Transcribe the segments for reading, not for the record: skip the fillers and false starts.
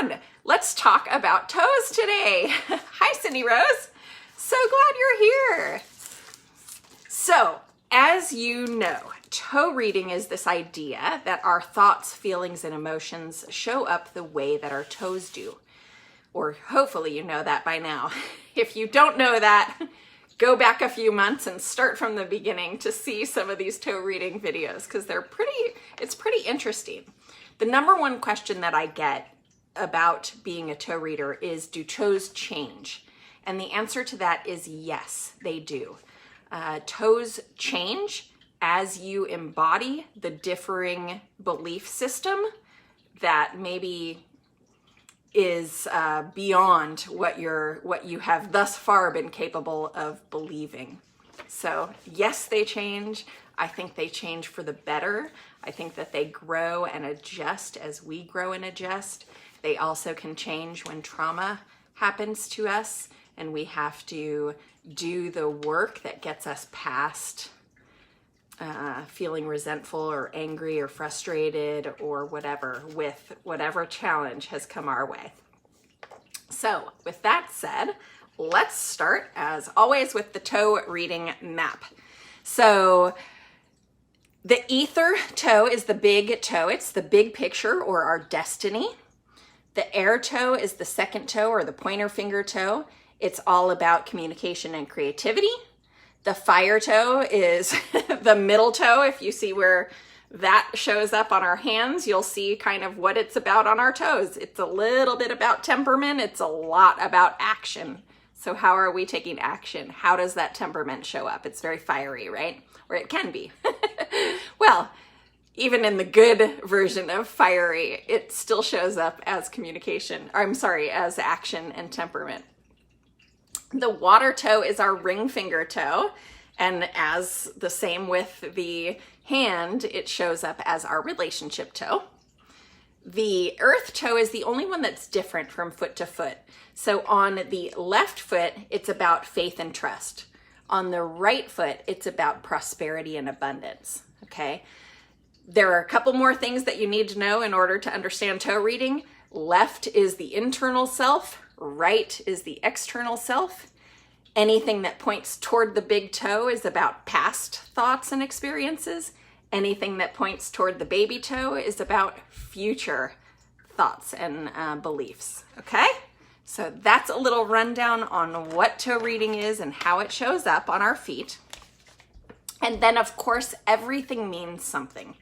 on. Let's talk about toes today. Hi, Cindy Rose. So glad you're here. So, as you know, toe reading is this idea that our thoughts, feelings, and emotions show up the way that our toes do. Or hopefully you know that by now. If you don't know that, go back a few months and start from the beginning to see some of these toe reading videos because it's pretty interesting. The number one question that I get about being a toe reader is, do toes change? And the answer to that is yes, they do. Toes change as you embody the differing belief system that maybe is beyond what you have thus far been capable of believing. So yes, they change. I think they change for the better. I think that they grow and adjust as we grow and adjust. They also can change when trauma happens to us and we have to do the work that gets us past feeling resentful or angry or frustrated or whatever with whatever challenge has come our way. So with that said, let's start as always with the toe reading map. So the ether toe is the big toe. It's the big picture or our destiny. The air toe is the second toe or the pointer finger toe. It's all about communication and creativity. The fire toe is the middle toe. If you see where that shows up on our hands, you'll see kind of what it's about on our toes. It's a little bit about temperament. It's a lot about action. So how are we taking action? How does that temperament show up? It's very fiery, right? Or it can be. Well, even in the good version of fiery, it still shows up as as action and temperament. The water toe is our ring finger toe, and as the same with the hand, it shows up as our relationship toe. The earth toe is the only one that's different from foot to foot. So on the left foot, it's about faith and trust. On the right foot, it's about prosperity and abundance, okay? There are a couple more things that you need to know in order to understand toe reading. Left is the internal self. Right is the external self. Anything that points toward the big toe is about past thoughts and experiences. Anything that points toward the baby toe is about future thoughts and beliefs, okay? So that's a little rundown on what toe reading is and how it shows up on our feet. And then, of course, everything means something.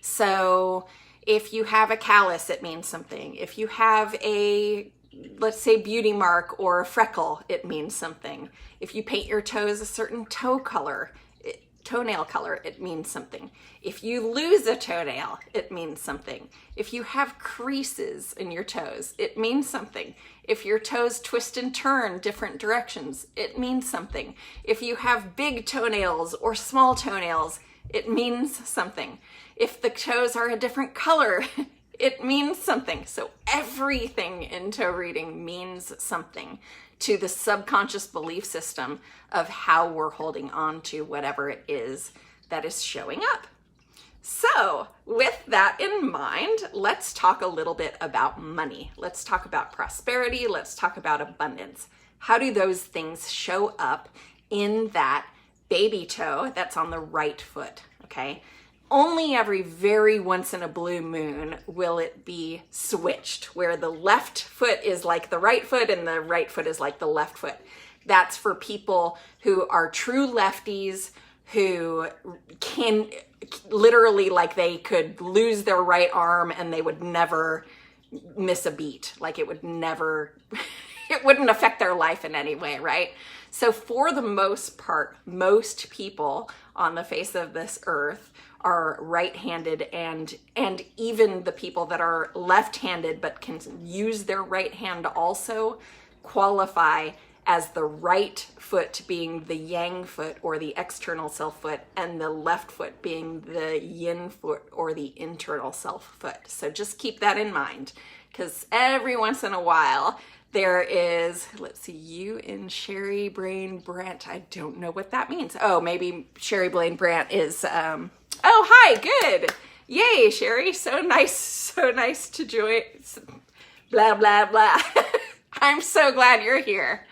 So if you have a callus, it means something. If you have a, let's say, beauty mark or a freckle, it means something. If you paint your toes a certain toenail color, it means something. If you lose a toenail, it means something. If you have creases in your toes, it means something. If your toes twist and turn different directions, it means something. If you have big toenails or small toenails, it means something. If the toes are a different color, it means something. So everything in toe reading means something to the subconscious belief system of how we're holding on to whatever it is that is showing up. So with that in mind, let's talk a little bit about money. Let's talk about prosperity. Let's talk about abundance. How do those things show up in that baby toe that's on the right foot, okay? Only every very once in a blue moon will it be switched, where the left foot is like the right foot and the right foot is like the left foot. That's for people who are true lefties, who can literally, like, they could lose their right arm and they would never miss a beat. Like, it would never, it wouldn't affect their life in any way, right? So for the most part, most people on the face of this earth are right-handed, and even the people that are left-handed but can use their right hand also qualify as the right foot being the yang foot or the external self foot, and the left foot being the yin foot or the internal self foot. So just keep that in mind, because every once in a while there is, let's see, you in Sherry Brain Brant. I don't know what that means. Oh, maybe Sherry Brain Brant is, oh, hi, good. Yay, Sherry, so nice to join. blah, blah, blah. I'm so glad you're here.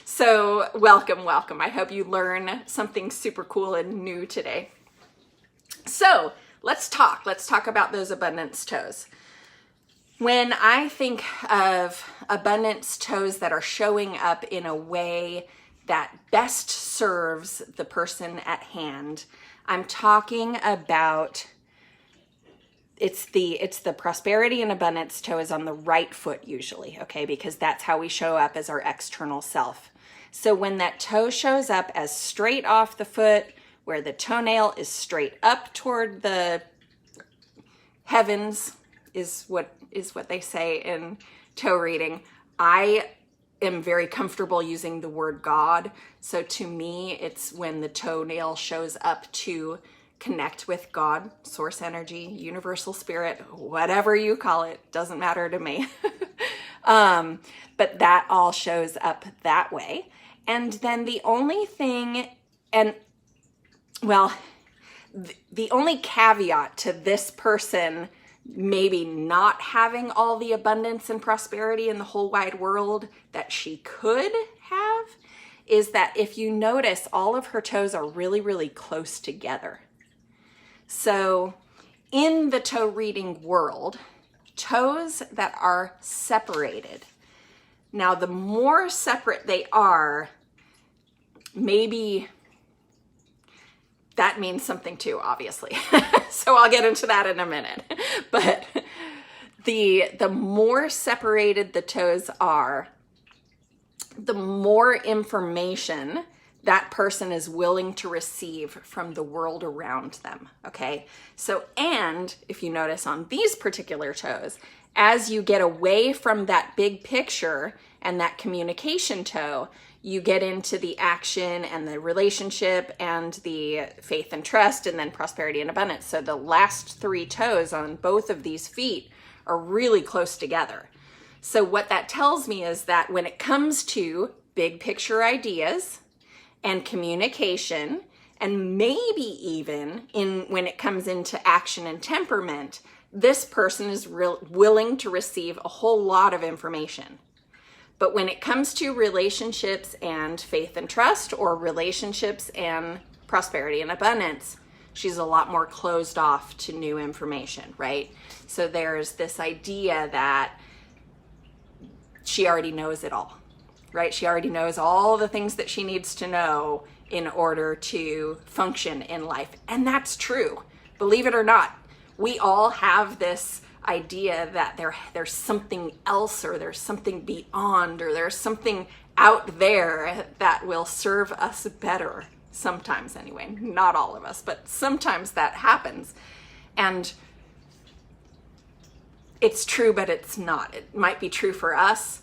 So welcome, welcome. I hope you learn something super cool and new today. So let's talk about those abundance toes. When I think of abundance toes that are showing up in a way that best serves the person at hand, I'm talking about it's the prosperity and abundance toe is on the right foot usually, okay? Because that's how we show up as our external self. So when that toe shows up as straight off the foot, where the toenail is straight up toward the heavens, is what they say in toe reading. I am very comfortable using the word God. So to me, it's when the toenail shows up to connect with God, source energy, universal spirit, whatever you call it, doesn't matter to me. But that all shows up that way. And then the only thing, the only caveat to this person maybe not having all the abundance and prosperity in the whole wide world that she could have is that if you notice, all of her toes are really, really close together. So in the toe reading world, toes that are separated. Now, the more separate they are, maybe that means something too, obviously. So I'll get into that in a minute. But the more separated the toes are, the more information that person is willing to receive from the world around them, okay? So, and if you notice on these particular toes, as you get away from that big picture and that communication toe, you get into the action and the relationship and the faith and trust and then prosperity and abundance. So the last three toes on both of these feet are really close together. So what that tells me is that when it comes to big picture ideas and communication, and maybe even when it comes into action and temperament, this person is willing to receive a whole lot of information. But when it comes to relationships and faith and trust, or relationships and prosperity and abundance, she's a lot more closed off to new information, right? So there's this idea that she already knows it all, right? She already knows all the things that she needs to know in order to function in life. And that's true. Believe it or not, we all have this idea that there's something else, or there's something beyond, or there's something out there that will serve us better. Sometimes anyway, not all of us, but sometimes that happens. And it's true, but it's not. It might be true for us,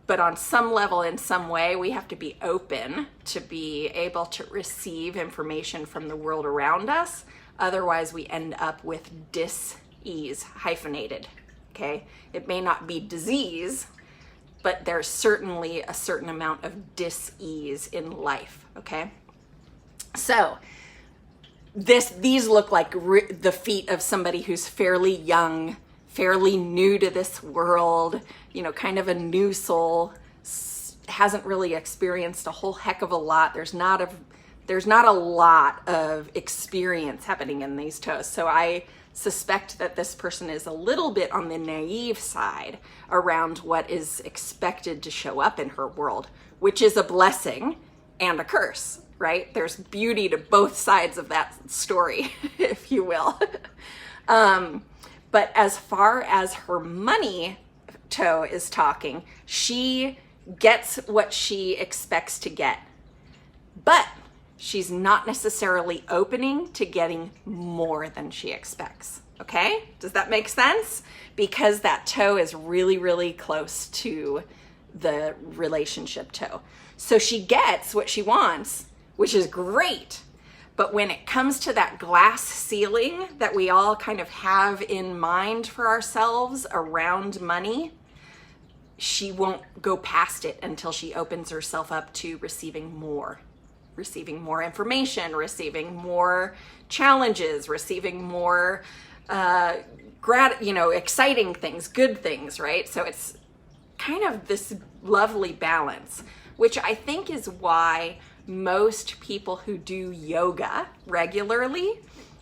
but on some level, in some way, we have to be open to be able to receive information from the world around us. Otherwise, we end up with dis-ease, hyphenated, okay? It may not be disease, but there's certainly a certain amount of dis-ease in life, okay? So these look like the feet of somebody who's fairly young, fairly new to this world, you know, kind of a new soul, hasn't really experienced a whole heck of a lot. There's not a lot of experience happening in these toes. So I suspect that this person is a little bit on the naive side around what is expected to show up in her world, which is a blessing and a curse, right? There's beauty to both sides of that story, if you will. But as far as her money toe is talking, she gets what she expects to get, but she's not necessarily opening to getting more than she expects, okay? Does that make sense? Because that toe is really, really close to the relationship toe. So she gets what she wants, which is great. But when it comes to that glass ceiling that we all kind of have in mind for ourselves around money, she won't go past it until she opens herself up to receiving more information, receiving more challenges, receiving more exciting things, good things, right? So it's kind of this lovely balance, which I think is why most people who do yoga regularly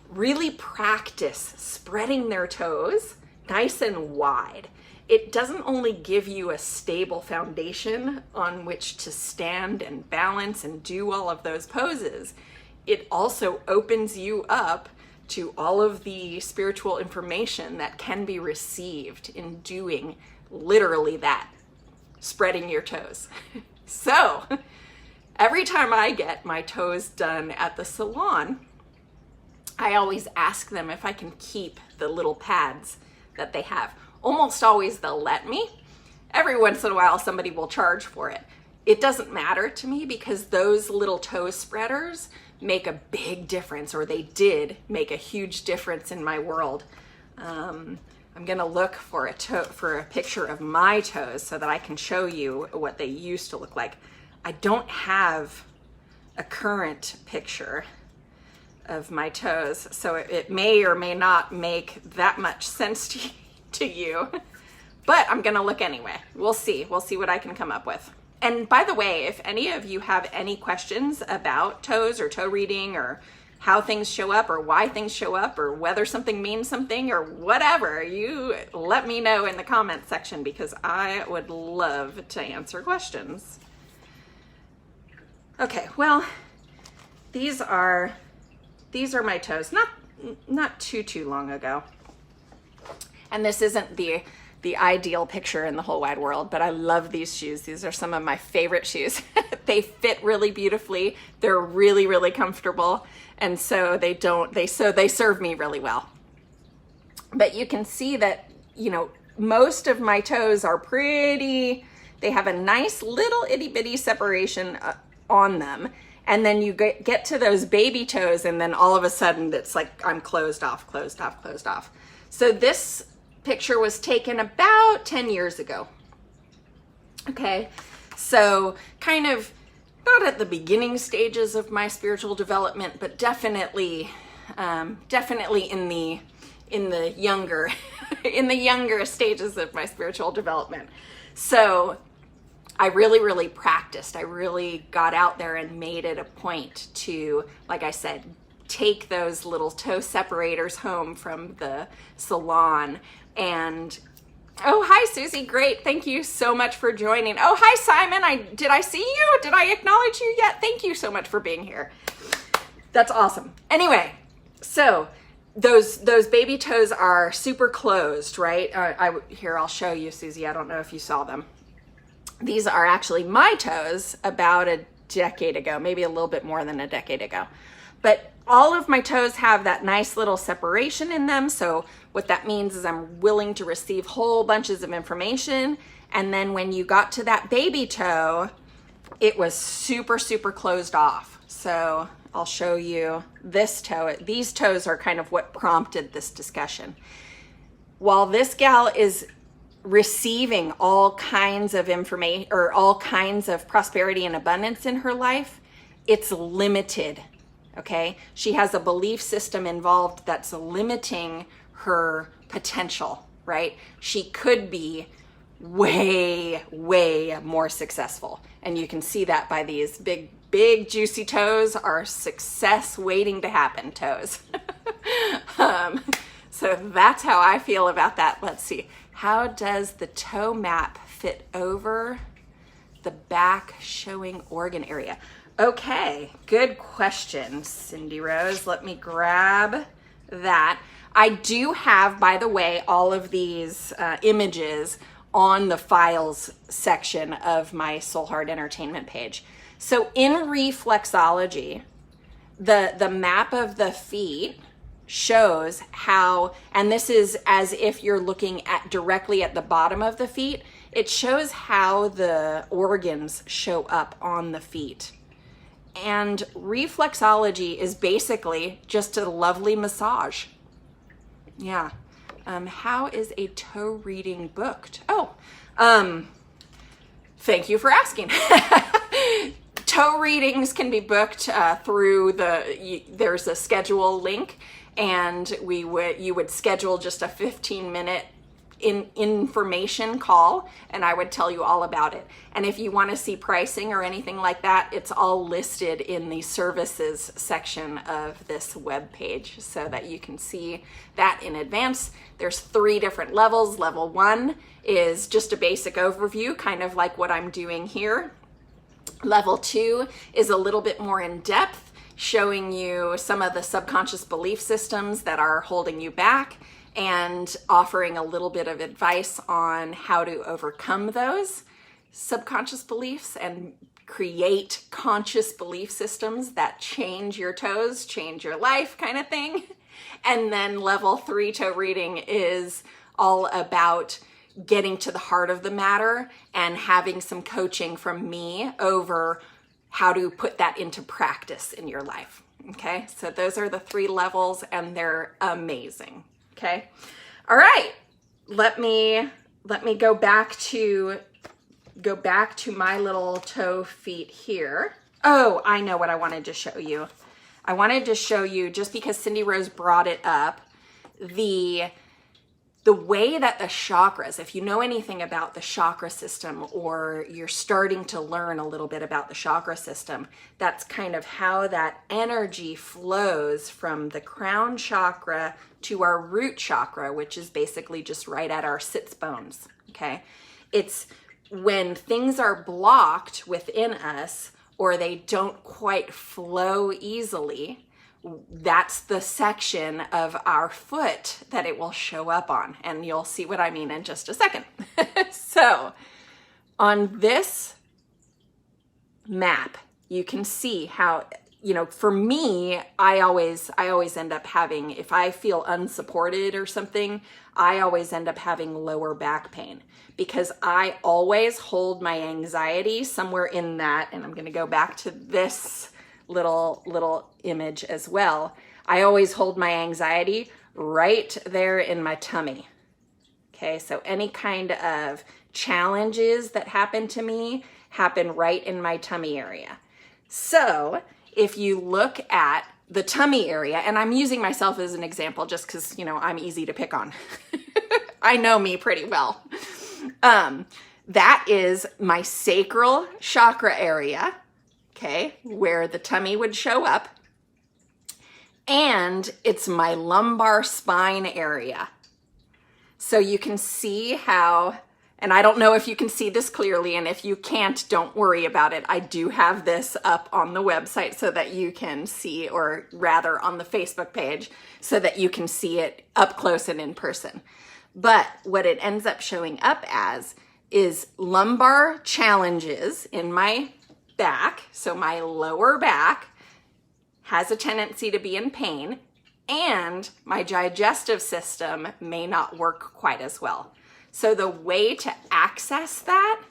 really practice spreading their toes nice and wide. It doesn't only give you a stable foundation on which to stand and balance and do all of those poses, it also opens you up to all of the spiritual information that can be received in doing literally that, spreading your toes. So every time I get my toes done at the salon, I always ask them if I can keep the little pads that they have. Almost always they'll let me. Every once in a while somebody will charge for it. It doesn't matter to me because those little toe spreaders make a big difference, or they did make a huge difference in my world. I'm gonna look for a picture of my toes so that I can show you what they used to look like. I don't have a current picture of my toes, so it may or may not make that much sense to you, but I'm gonna look anyway. We'll see what I can come up with. And by the way, if any of you have any questions about toes or toe reading or how things show up or why things show up or whether something means something or whatever, you let me know in the comment section because I would love to answer questions. Okay, well, these are my toes, not too long ago. And this isn't the ideal picture in the whole wide world, but I love these shoes. These are some of my favorite shoes. They fit really beautifully. They're really, really comfortable. And so they serve me really well. But you can see that, most of my toes are they have a nice little itty bitty separation on them. And then you get to those baby toes, and then all of a sudden it's like I'm closed off. So this picture was taken about 10 years ago. Okay, so kind of not at the beginning stages of my spiritual development, but definitely in the younger younger stages of my spiritual development. So I really practiced. I really got out there and made it a point to, like I said, take those little toe separators home from the salon. And oh, hi Susie, great. Thank you so much for joining. Oh, hi Simon. Did I see you? Did I acknowledge you yet? Thank you so much for being here. That's awesome. Anyway, so those baby toes are super closed, right? Here, I'll show you, Susie. I don't know if you saw them. These are actually my toes about a decade ago, maybe a little bit more than a decade ago. But all of my toes have that nice little separation in them. So what that means is I'm willing to receive whole bunches of information. And then when you got to that baby toe, it was super closed off. So I'll show you this toe. These toes are kind of what prompted this discussion. While this gal is receiving all kinds of information or all kinds of prosperity and abundance in her life, it's limited. Okay, she has a belief system involved that's limiting her potential, right? She could be way more successful, and you can see that by these big juicy toes are success waiting to happen toes. So that's how I feel about that. Let's see. How does the toe map fit over the back showing organ area? Okay, good question, Cindy Rose. Let me grab that. I do have, by the way, all of these images on the files section of my Soul Heart Entertainment page. So in reflexology, the map of the feet shows how, and this is as if you're looking at directly at the bottom of the feet, it shows how the organs show up on the feet. And reflexology is basically just a lovely massage. Yeah. How is a toe reading booked? Oh, thank you for asking. Toe readings can be booked through there's a schedule link, and you would schedule just a 15-minute information call, and I would tell you all about it. And if you want to see pricing or anything like that, it's all listed in the services section of this web page so that you can see that in advance. There's 3 different levels. Level 1 is just a basic overview, kind of like what I'm doing here. Level 2 is a little bit more in depth, showing you some of the subconscious belief systems that are holding you back, and offering a little bit of advice on how to overcome those subconscious beliefs and create conscious belief systems that change your toes, change your life kind of thing. And then level 3 toe reading is all about getting to the heart of the matter and having some coaching from me over how to put that into practice in your life. Okay, so those are the 3 levels, and they're amazing. Okay. All right. Let me go back to my little toe feet here. Oh, I know what I wanted to show you. I wanted to show you, just because Cindy Rose brought it up, the way that the chakras, if you know anything about the chakra system, or you're starting to learn a little bit about the chakra system, that's kind of how that energy flows from the crown chakra to our root chakra, which is basically just right at our sits bones, okay? It's when things are blocked within us, or they don't quite flow easily, that's the section of our foot that it will show up on. And you'll see what I mean in just a second. So on this map, you can see how, for me, I always end up having, if I feel unsupported or something, I always end up having lower back pain, because I always hold my anxiety somewhere in that. And I'm going to go back to this little image as well. I always hold my anxiety right there in my tummy. Okay, so any kind of challenges that happen to me happen right in my tummy area. So if you look at the tummy area, and I'm using myself as an example just because, I'm easy to pick on. I know me pretty well. That is my sacral chakra area. Okay, where the tummy would show up, and it's my lumbar spine area. So you can see how, and I don't know if you can see this clearly, and if you can't, don't worry about it. I do have this up on the website so that you can see, or rather on the Facebook page, so that you can see it up close and in person. But what it ends up showing up as is lumbar challenges in my back. So my lower back has a tendency to be in pain, and my digestive system may not work quite as well. So the way to access that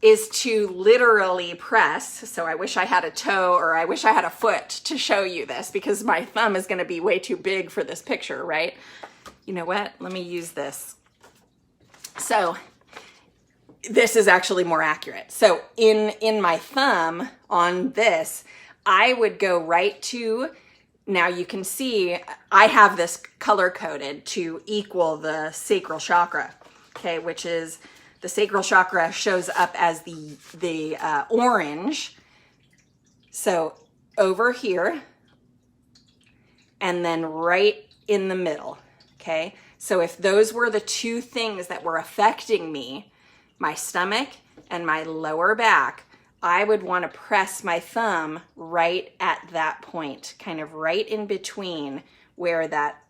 is to literally press. So I wish I had a toe, or I wish I had a foot to show you this, because my thumb is going to be way too big for this picture, right? You know what? Let me use this. So this is actually more accurate. So in my thumb on this, I would go right to, now you can see I have this color coded to equal the sacral chakra, okay, which is, the sacral chakra shows up as the orange. So over here, and then right in the middle, okay? So if those were the 2 things that were affecting me, my stomach and my lower back, I would want to press my thumb right at that point, kind of right in between where that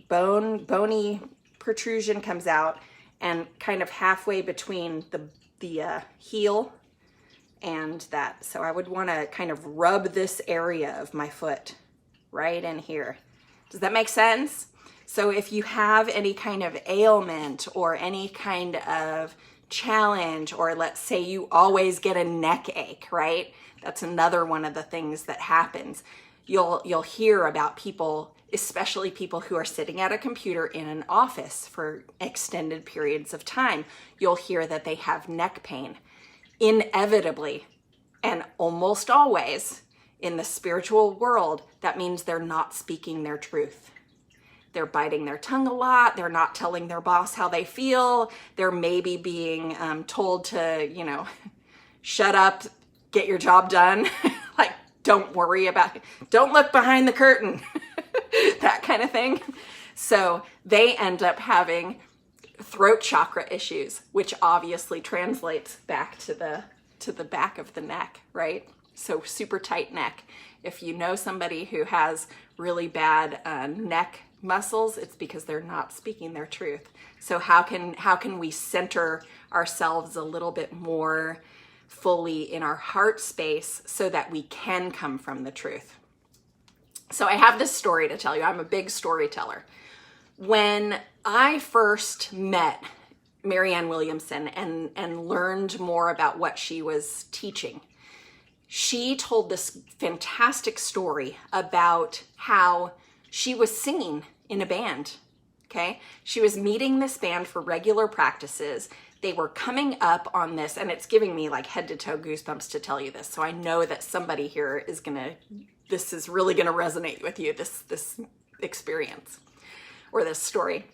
bony protrusion comes out, and kind of halfway between the heel and that. So I would want to kind of rub this area of my foot right in here. Does that make sense? So if you have any kind of ailment or any kind of challenge, or let's say you always get a neck ache, right? That's another one of the things that happens. You'll hear about people, especially people who are sitting at a computer in an office for extended periods of time. You'll hear that they have neck pain. Inevitably, and almost always, In the spiritual world, that means they're not speaking their truth. They're biting their tongue a lot. They're not telling their boss how they feel. They're maybe being told to, shut up, get your job done. Like, don't worry about it. Don't look behind the curtain. That kind of thing. So they end up having throat chakra issues, which obviously translates back to the back of the neck, right? So super tight neck. If you know somebody who has really bad neck muscles, it's because they're not speaking their truth. So how can we center ourselves a little bit more fully in our heart space so that we can come from the truth? So I have this story to tell you. I'm a big storyteller. When I first met Marianne Williamson and learned more about what she was teaching, she told this fantastic story about how she was singing in a band, okay? She was meeting this band for regular practices. They were coming up on this, and it's giving me like head to toe goosebumps to tell you this. So I know that somebody here this is really gonna resonate with you, this experience or this story.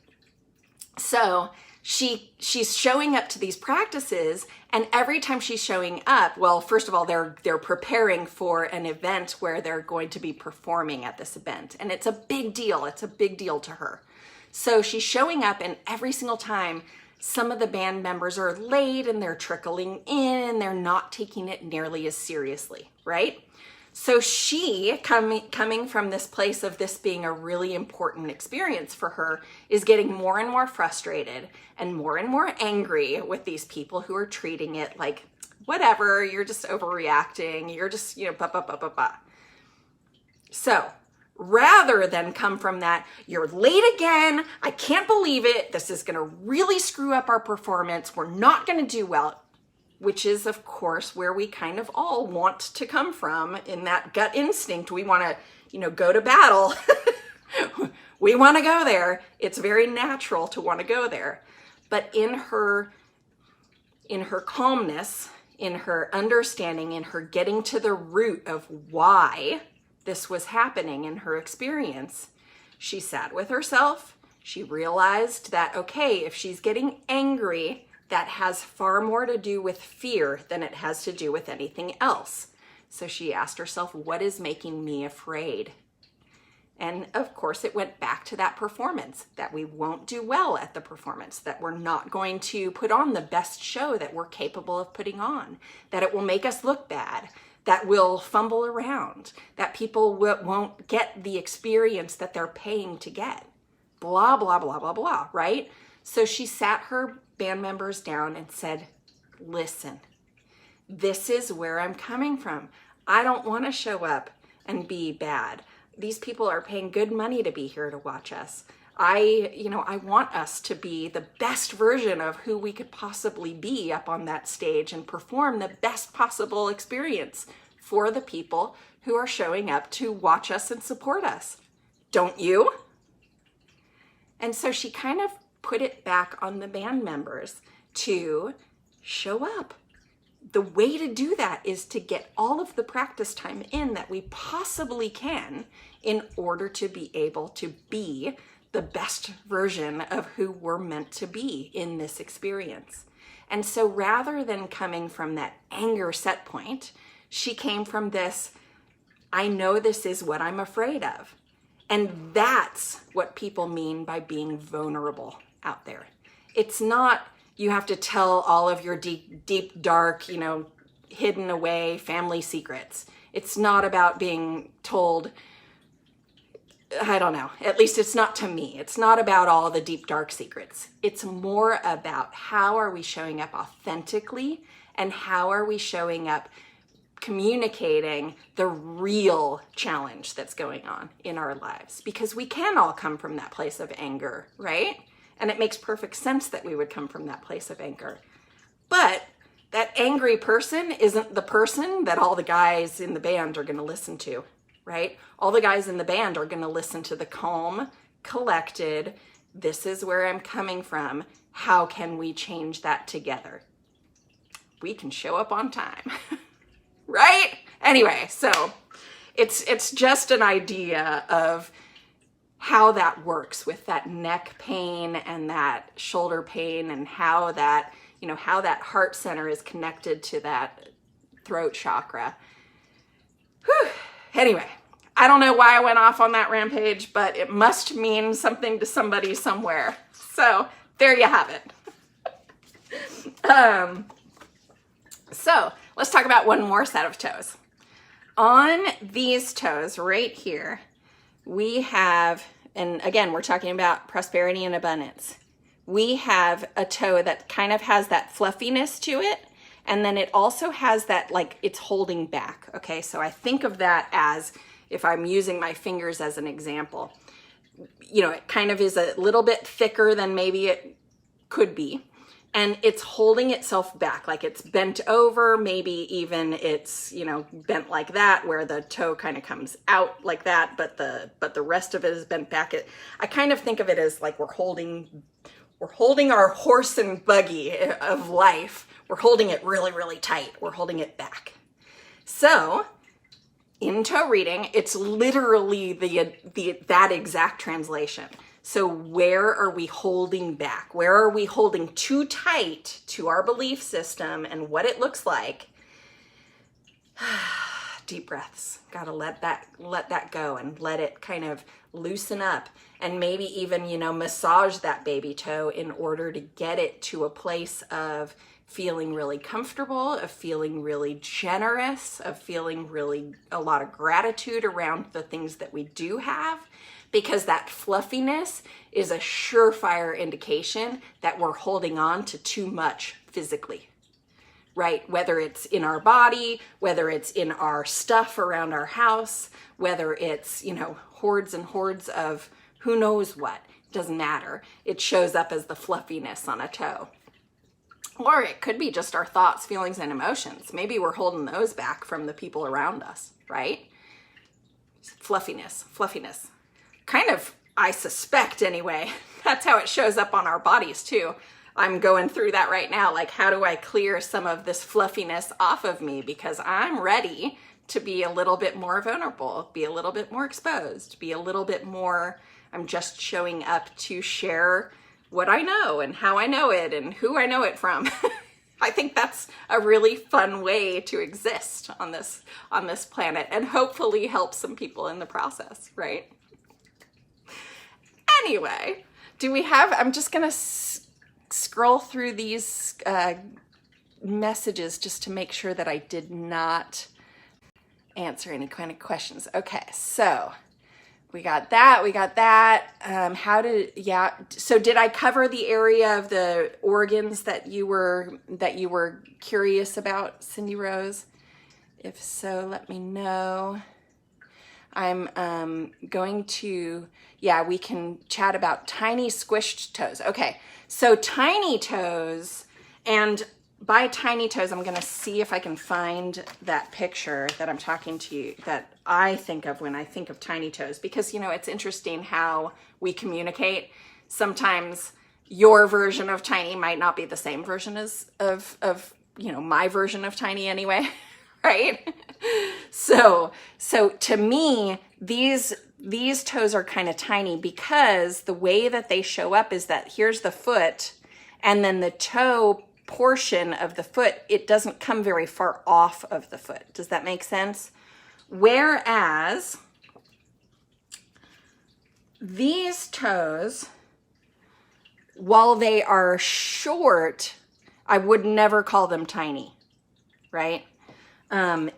So she's showing up to these practices, and every time she's showing up, well, first of all, they're preparing for an event where they're going to be performing at this event, and it's a big deal. It's a big deal to her. So she's showing up, and every single time, some of the band members are late and they're trickling in and they're not taking it nearly as seriously, right? So she, coming from this place of this being a really important experience for her, is getting more and more frustrated and more angry with these people who are treating it like, whatever, you're just overreacting, you're just, blah, blah, blah, blah, blah. So rather than come from that, you're late again, I can't believe it, this is gonna really screw up our performance, we're not gonna do well, which is, of course, where we kind of all want to come from in that gut instinct. We want to, go to battle. We want to go there. It's very natural to want to go there. But in her calmness, in her understanding, in her getting to the root of why this was happening in her experience, she sat with herself. She realized that, okay, if she's getting angry, that has far more to do with fear than it has to do with anything else. So she asked herself, what is making me afraid? And of course, it went back to that performance, that we won't do well at the performance, that we're not going to put on the best show that we're capable of putting on, that it will make us look bad, that we'll fumble around, that people won't get the experience that they're paying to get. Blah, blah, blah, blah, blah, right? So she sat her band members down and said, listen, this is where I'm coming from. I don't want to show up and be bad. These people are paying good money to be here to watch us. I want us to be the best version of who we could possibly be up on that stage and perform the best possible experience for the people who are showing up to watch us and support us. Don't you? And so she kind of put it back on the band members to show up. The way to do that is to get all of the practice time in that we possibly can in order to be able to be the best version of who we're meant to be in this experience. And so rather than coming from that anger set point, she came from this, I know this is what I'm afraid of. And that's what people mean by being vulnerable out there. It's not you have to tell all of your deep, dark, hidden away family secrets. It's not about being told, I don't know, at least it's not to me. It's not about all the deep, dark secrets. It's more about how are we showing up authentically and how are we showing up communicating the real challenge that's going on in our lives. Because we can all come from that place of anger, right? And it makes perfect sense that we would come from that place of anger. But that angry person isn't the person that all the guys in the band are going to listen to, right? All the guys in the band are going to listen to the calm, collected, this is where I'm coming from. How can we change that together? We can show up on time, right? Anyway, so it's just an idea of how that works with that neck pain and that shoulder pain, and how that, you know, how that heart center is connected to that throat chakra. Whew. Anyway, I don't know why I went off on that rampage, but it must mean something to somebody somewhere. So there you have it. So let's talk about one more set of toes. On these toes right here, we have, and again, we're talking about prosperity and abundance. We have a toe that kind of has that fluffiness to it. And then it also has that, like, it's holding back. Okay, so I think of that as, if I'm using my fingers as an example, you know, it kind of is a little bit thicker than maybe it could be. And it's holding itself back, like it's bent over, maybe even it's, you know, bent like that, where the toe kind of comes out like that, but the rest of it is bent back. I kind of think of it as like we're holding our horse and buggy of life. We're holding it really, really tight. We're holding it back. So in toe reading, it's literally that exact translation. So where are we holding back? Where are we holding too tight to our belief system and what it looks like? Deep breaths. Gotta let that go and let it kind of loosen up, and maybe even, you know, massage that baby toe in order to get it to a place of feeling really comfortable, of feeling really generous, of feeling really a lot of gratitude around the things that we do have, because that fluffiness is a surefire indication that we're holding on to too much physically, right? Whether it's in our body, whether it's in our stuff around our house, whether it's, you know, hordes and hordes of who knows what, doesn't matter. It shows up as the fluffiness on a toe. Or it could be just our thoughts, feelings, and emotions. Maybe we're holding those back from the people around us, right? Fluffiness. Kind of, I suspect anyway, that's how it shows up on our bodies too. I'm going through that right now. Like, how do I clear some of this fluffiness off of me? Because I'm ready to be a little bit more vulnerable, be a little bit more exposed, be a little bit more, I'm just showing up to share what I know and how I know it and who I know it from. I think that's a really fun way to exist on this planet, and hopefully help some people in the process, right? Anyway, I'm just gonna scroll through these messages just to make sure that I did not answer any kind of questions. Okay, so we got that. So did I cover the area of the organs that you were curious about, Cindy Rose? If so, let me know. I'm going to, we can chat about tiny squished toes. Okay, so tiny toes, and by tiny toes, I'm gonna see if I can find that picture that I'm talking to you, that I think of when I think of tiny toes, because, you know, it's interesting how we communicate. Sometimes your version of tiny might not be the same version as of you know, my version of tiny anyway, right? So to me, these toes are kind of tiny because the way that they show up is that here's the foot, and then the toe portion of the foot, it doesn't come very far off of the foot. Does that make sense? Whereas these toes, while they are short, I would never call them tiny, right?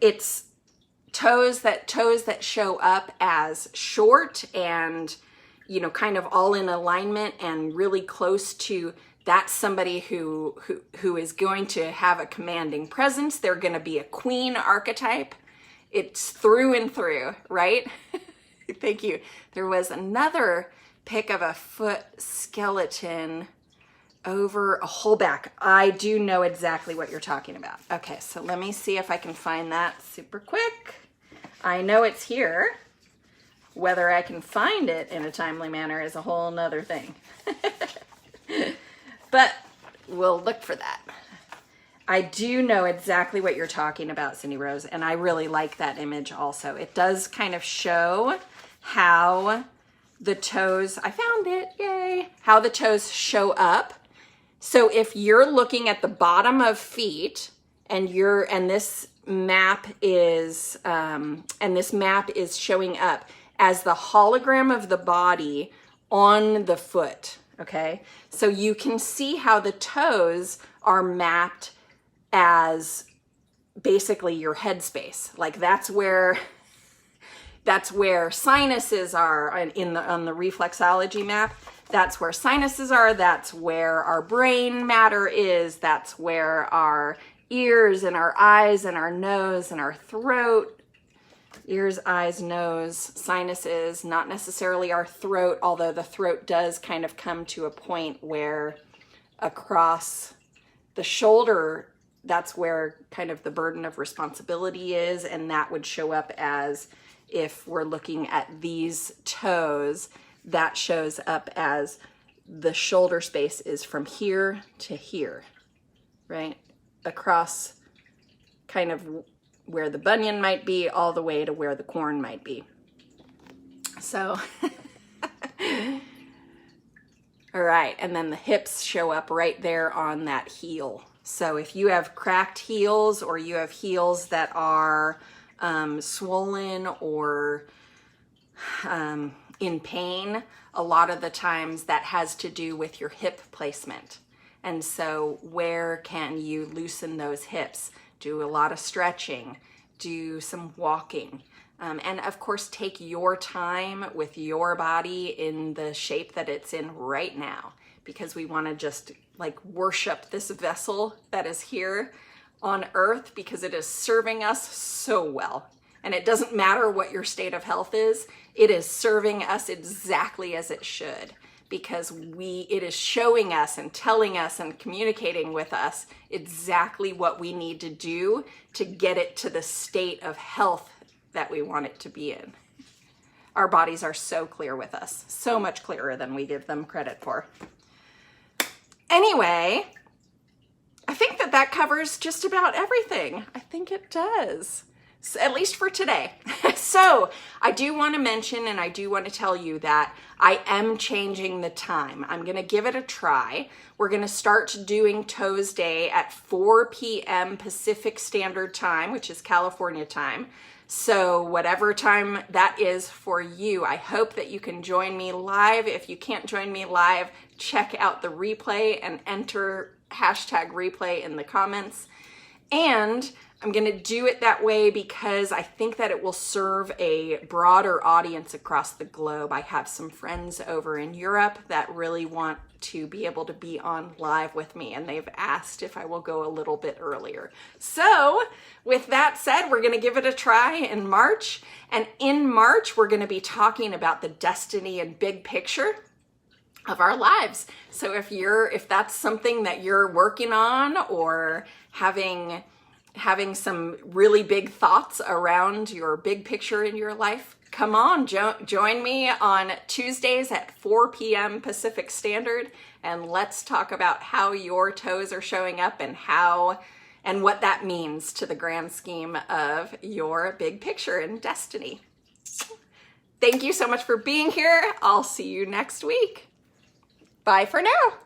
It's toes that show up as short and, you know, kind of all in alignment and really close to, that's somebody who is going to have a commanding presence. They're going to be a queen archetype. It's through and through, right? Thank you. There was another pic of a foot skeleton over a whole back. I do know exactly what you're talking about. Okay, so let me see if I can find that super quick. I know it's here. Whether I can find it in a timely manner is a whole nother thing. But we'll look for that. I do know exactly what you're talking about, Cindy Rose, and I really like that image also. It does kind of show how the toes, I found it, yay, how the toes show up. So if you're looking at the bottom of feet and this map is showing up as the hologram of the body on the foot, okay? So you can see how the toes are mapped as basically your headspace. Like that's where sinuses are on the reflexology map. That's where sinuses are. That's where our brain matter is. That's where our ears and our eyes and our nose and our throat, ears, eyes, nose, sinuses, not necessarily our throat, although the throat does kind of come to a point where across the shoulder, that's where kind of the burden of responsibility is, and that would show up as, if we're looking at these toes, that shows up as the shoulder space is from here to here, right? Across kind of where the bunion might be all the way to where the corn might be. So, all right, and then the hips show up right there on that heel. So if you have cracked heels or you have heels that are swollen or in pain, a lot of the times that has to do with your hip placement. And so where can you loosen those hips? Do a lot of stretching, do some walking, and of course take your time with your body in the shape that it's in right now, because we want to just like worship this vessel that is here on earth because it is serving us so well. And it doesn't matter what your state of health is, it is serving us exactly as it should, because it is showing us and telling us and communicating with us exactly what we need to do to get it to the state of health that we want it to be in. Our bodies are so clear with us, so much clearer than we give them credit for. Anyway, I think that covers just about everything. I think it does. So, at least for today. So I do want to mention and I do want to tell you that I am changing the time. I'm going to give it a try. We're going to start doing Toes Day at 4 p.m. Pacific Standard Time, which is California time. So whatever time that is for you, I hope that you can join me live. If you can't join me live, check out the replay and enter #replay in the comments. And I'm going to do it that way because I think that it will serve a broader audience across the globe. I have some friends over in Europe that really want to be able to be on live with me, and they've asked if I will go a little bit earlier. So with that said, we're going to give it a try in March. And in March, we're going to be talking about the destiny and big picture of our lives. So if that's something that you're working on or having some really big thoughts around your big picture in your life, come on, join me on Tuesdays at 4 p.m. Pacific Standard, and let's talk about how your toes are showing up and what that means to the grand scheme of your big picture and destiny. Thank you so much for being here. I'll see you next week. Bye for now.